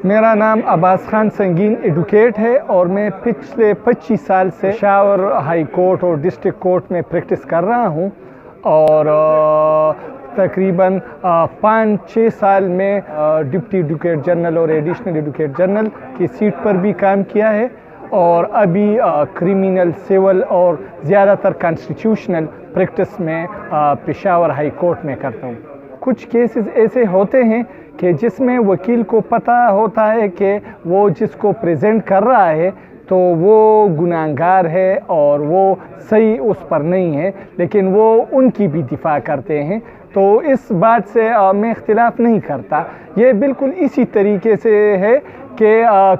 मेरा नाम अब्बास खान संगीन एडवोकेट है और मैं पिछले 25 साल से पेशावर हाई कोर्ट और डिस्ट्रिक्ट कोर्ट में प्रैक्टिस कर रहा हूं और तकरीबन 5-6 साल में डिप्टी एडवोकेट जनरल और एडिशनल एडवोकेट जनरल की सीट पर भी काम किया है और अभी क्रिमिनल, सिविल और ज़्यादातर कॉन्स्टिट्यूशनल प्रैक्टिस में पेशावर हाई कोर्ट में करता हूँ। कुछ केसेस ऐसे होते हैं कि जिसमें वकील को पता होता है कि वो जिसको प्रेजेंट कर रहा है तो वो गुनाहगार है और वो सही उस पर नहीं है, लेकिन वो उनकी भी दिफा करते हैं। तो इस बात से मैं इख्तिलाफ नहीं करता। ये बिल्कुल इसी तरीके से है कि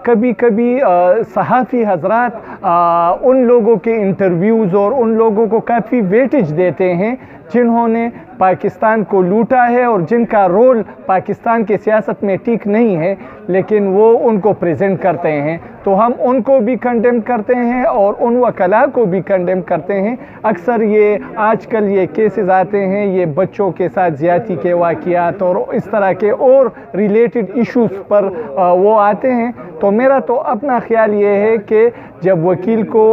कभी कभी सहाफ़ी हजरात उन लोगों के इंटरव्यूज़ और उन लोगों को काफ़ी वेटेज देते हैं जिन्होंने पाकिस्तान को लूटा है और जिनका रोल पाकिस्तान के सियासत में ठीक नहीं है, लेकिन वो उनको प्रेजेंट करते हैं। तो हम उनको भी कंडेम करते हैं और उन वकला को भी कंडेम करते हैं। अक्सर ये आजकल ये केसेस आते हैं, ये बच्चों के साथ ज़्यादती के वाक़ियात और इस तरह के और रिलेटेड इश्यूज़ पर वो आते हैं। तो मेरा तो अपना ख्याल ये है कि जब वकील को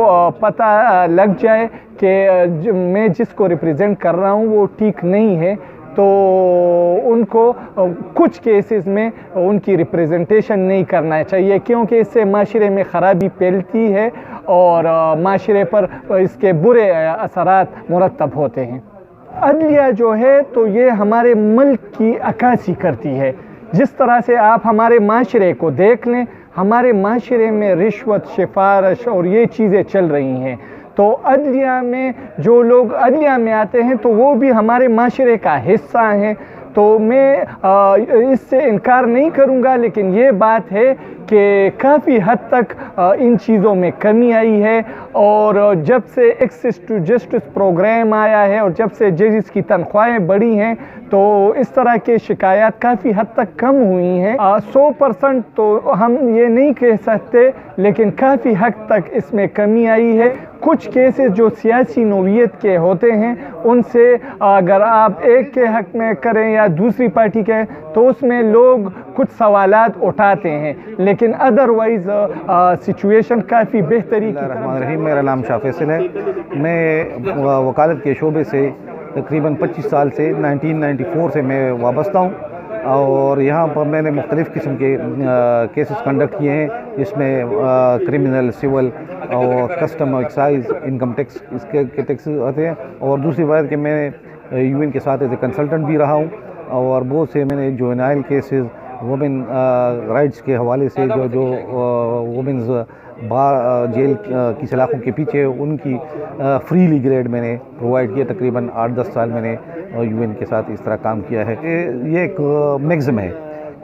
पता लग जाए कि मैं जिसको रिप्रेजेंट कर रहा हूँ वो ठीक नहीं है, तो उनको कुछ केसेस में उनकी रिप्रेजेंटेशन नहीं करना चाहिए, क्योंकि इससे माशरे में ख़राबी फैलती है और माशरे पर इसके बुरे असरात मुरतब होते हैं। अदलिया जो है तो ये हमारे मुल्क की अक्कासी करती है। जिस तरह से आप हमारे माशरे को देख लें, हमारे माशरे में रिश्वत, सिफारिश और ये चीज़ें चल रही हैं। तो अदलिया में जो लोग अदलिया में आते हैं तो वो भी हमारे माशरे का हिस्सा हैं। तो मैं इससे इनकार नहीं करूँगा, लेकिन ये बात है कि काफ़ी हद तक इन चीज़ों में कमी आई है और जब से एक्सेस टू जस्टिस प्रोग्राम आया है और जब से जजेस की तनख्वाहें बढ़ी हैं तो इस तरह के शिकायत काफ़ी हद तक कम हुई हैं। 100% तो हम ये नहीं कह सकते, लेकिन काफ़ी हद तक इसमें कमी आई है। कुछ केसेस जो सियासी नोवियत के होते हैं उनसे अगर आप एक के हक में करें या दूसरी पार्टी के, तो उसमें लोग कुछ सवालात उठाते हैं, लेकिन अदरवाइज़ सिचुएशन काफ़ी बेहतरी की। मेरा नाम शाह फैसल है। मैं वकालत के शोबे से तकरीबन 25 साल से 1994 से मैं वाबस्ता हूँ और यहाँ पर मैंने मुख्तलिफ़ किस्म के केसेस कंडक्ट किए हैं, जिसमें क्रिमिनल, सिविल और कस्टम, एक्साइज, इनकम टैक्स इसके टैक्स आते हैं। और दूसरी बात कि मैं यूएन के साथ एज ए कंसल्टेंट भी रहा हूँ और बहुत से मैंने जुवेनाइल केसेस, वुमेन राइट्स के हवाले से जो वुमेन्स बार जेल की सलाखों के पीछे उनकी फ्रीली ग्रेड मैंने प्रोवाइड किया। तकरीबन 8-10 साल मैंने यूएन के साथ इस तरह काम किया है। ये एक मैक्सिम है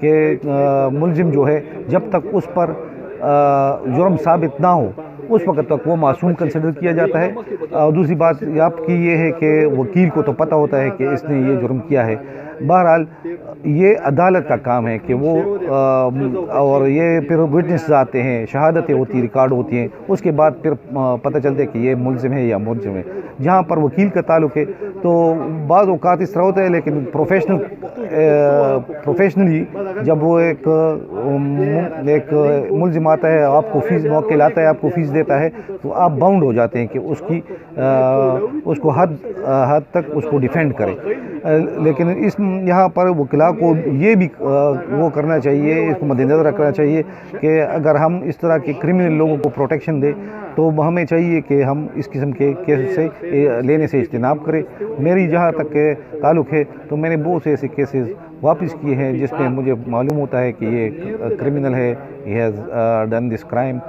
कि मुलजिम जो है जब तक उस पर जुर्म साबित ना हो उस वक्त तक वो मासूम कंसिडर किया जाता है। और दूसरी बात आपकी ये है कि वकील को तो पता होता है कि इसने ये जुर्म किया है। बहरहाल ये अदालत का काम है कि वो और ये फिर विटनेस आते हैं, शहादतें होती, रिकॉर्ड होती हैं, उसके बाद फिर पता चलता है कि ये मुलजिम है या मुलजिम है। जहाँ पर वकील का ताल्लुक है तो बाज़ औक़ात इस तरह होता है, लेकिन प्रोफेशनली जब वो एक मुलजिम आता है, आपको फ़ीस मौके लाता है, आपको फ़ीस देता है, तो आप बाउंड हो जाते हैं कि उसको हद तक उसको डिफेंड करें। लेकिन इस यहाँ पर वकीला को ये भी वो करना चाहिए, इसको मद्देनज़र रखना चाहिए कि अगर हम इस तरह के क्रिमिनल लोगों को प्रोटेक्शन दें तो हमें चाहिए कि हम इस किस्म के केस से लेने से इज्तिनाब करें। मेरी जहाँ तक के ताल्लुक़ है तो मैंने बहुत से ऐसे केसेस वापस किए हैं जिसमें मुझे मालूम होता है कि ये क्रिमिनल है, he has done this crime,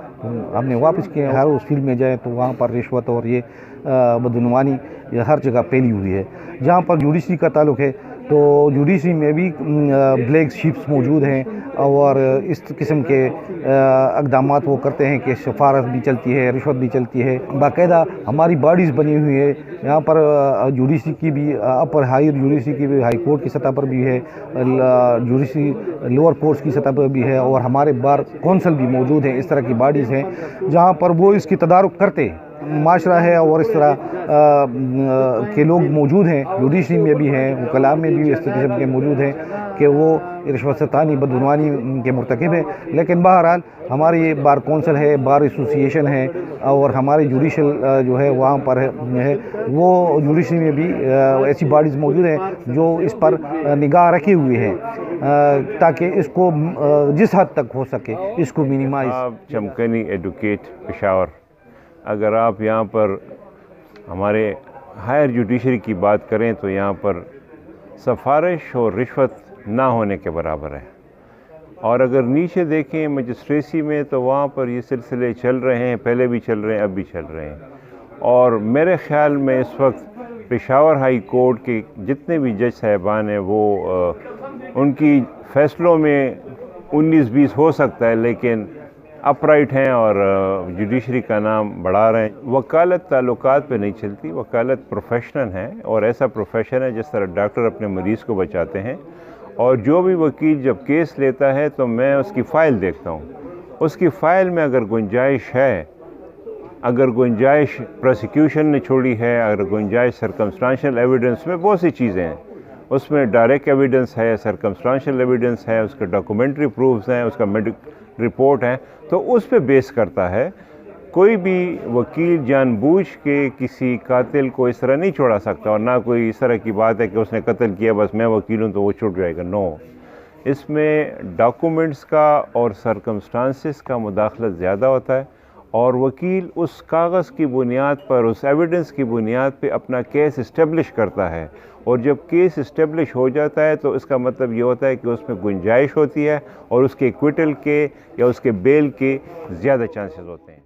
हमने वापस किए। हर उस फील्ड में जाए तो वहाँ पर रिश्वत और ये बदनुमानी हर जगह फैली हुई है। जहाँ पर जुडिशरी का ताल्लुक़ है तो जुडिशरी में भी ब्लैक शीप्स मौजूद हैं और इस किस्म के इक़दामात वो करते हैं कि सिफारत भी चलती है, रिश्वत भी चलती है। बाकायदा हमारी बॉडीज़ बनी हुई है यहाँ पर, जुडिशरी की भी, अपर हायर जुडिशरी की भी, हाई कोर्ट की सतह पर भी है, जुडिशरी लोअर कोर्ट्स की सतह पर भी है और हमारे बार कौंसल भी मौजूद हैं। इस तरह की बॉडीज़ हैं जहाँ पर वो इसकी तदारुक करते हैं माशरा है और इस तरह के लोग मौजूद हैं, जुडिशरी में भी हैं, वकला में भी इस किस्म के मौजूद हैं कि वो रिश्वत सतानी बदगुमानी के मुर्तकिब हैं। लेकिन बहरहाल हमारी बार कौंसिल है, बार एसोसिएशन है और हमारी जुडिशल जो है वहाँ पर है, वो जुडिशरी में भी ऐसी बॉडीज़ मौजूद हैं जो इस पर निगाह रखे हुए हैं ताकि इसको जिस हद तक हो सके इसको मिनिमाइज। चमकनी एडवोकेट पेशावर, अगर आप यहाँ पर हमारे हायर जुडिशरी की बात करें तो यहाँ पर सिफारिश और रिश्वत ना होने के बराबर है। और अगर नीचे देखें मजिस्ट्रेसी में तो वहाँ पर ये सिलसिले चल रहे हैं, पहले भी चल रहे हैं, अब भी चल रहे हैं। और मेरे ख़्याल में इस वक्त पेशावर हाई कोर्ट के जितने भी जज साहिबान हैं वो उनकी फ़ैसलों में 19-20 हो सकता है, लेकिन अपराइट हैं और जुडिशरी का नाम बढ़ा रहे हैं। वकालत ताल्लुकात पे नहीं चलती, वकालत प्रोफेशनल है और ऐसा प्रोफेशन है जिस तरह डॉक्टर अपने मरीज़ को बचाते हैं। और जो भी वकील जब केस लेता है तो मैं उसकी फ़ाइल देखता हूँ, उसकी फ़ाइल में अगर गुंजाइश है, अगर गुंजाइश प्रोसिक्यूशन ने छोड़ी है, अगर गुंजाइश सर्कमस्टांशियल एविडेंस में बहुत सी चीज़ें हैं, उसमें डायरेक्ट एविडेंस है, सर्कमस्टांशियल एविडेंस है, उसके डॉक्यूमेंट्री प्रूफ्स हैं, उसका मेडिकल रिपोर्ट है, तो उस पे बेस करता है। कोई भी वकील जानबूझ के किसी कातिल को इस तरह नहीं छोड़ा सकता, और ना कोई इस तरह की बात है कि उसने कत्ल किया बस मैं वकील हूँ तो वो छूट जाएगा। नो, इसमें डॉक्यूमेंट्स का और सर्कमस्टांसेस का मुदाखलत ज़्यादा होता है और वकील उस कागज़ की बुनियाद पर, उस एविडेंस की बुनियाद पे अपना केस इस्टेब्लिश करता है। और जब केस इस्टेब्लिश हो जाता है तो इसका मतलब ये होता है कि उसमें गुंजाइश होती है और उसके एक्विटल के या उसके बेल के ज़्यादा चांसेस होते हैं।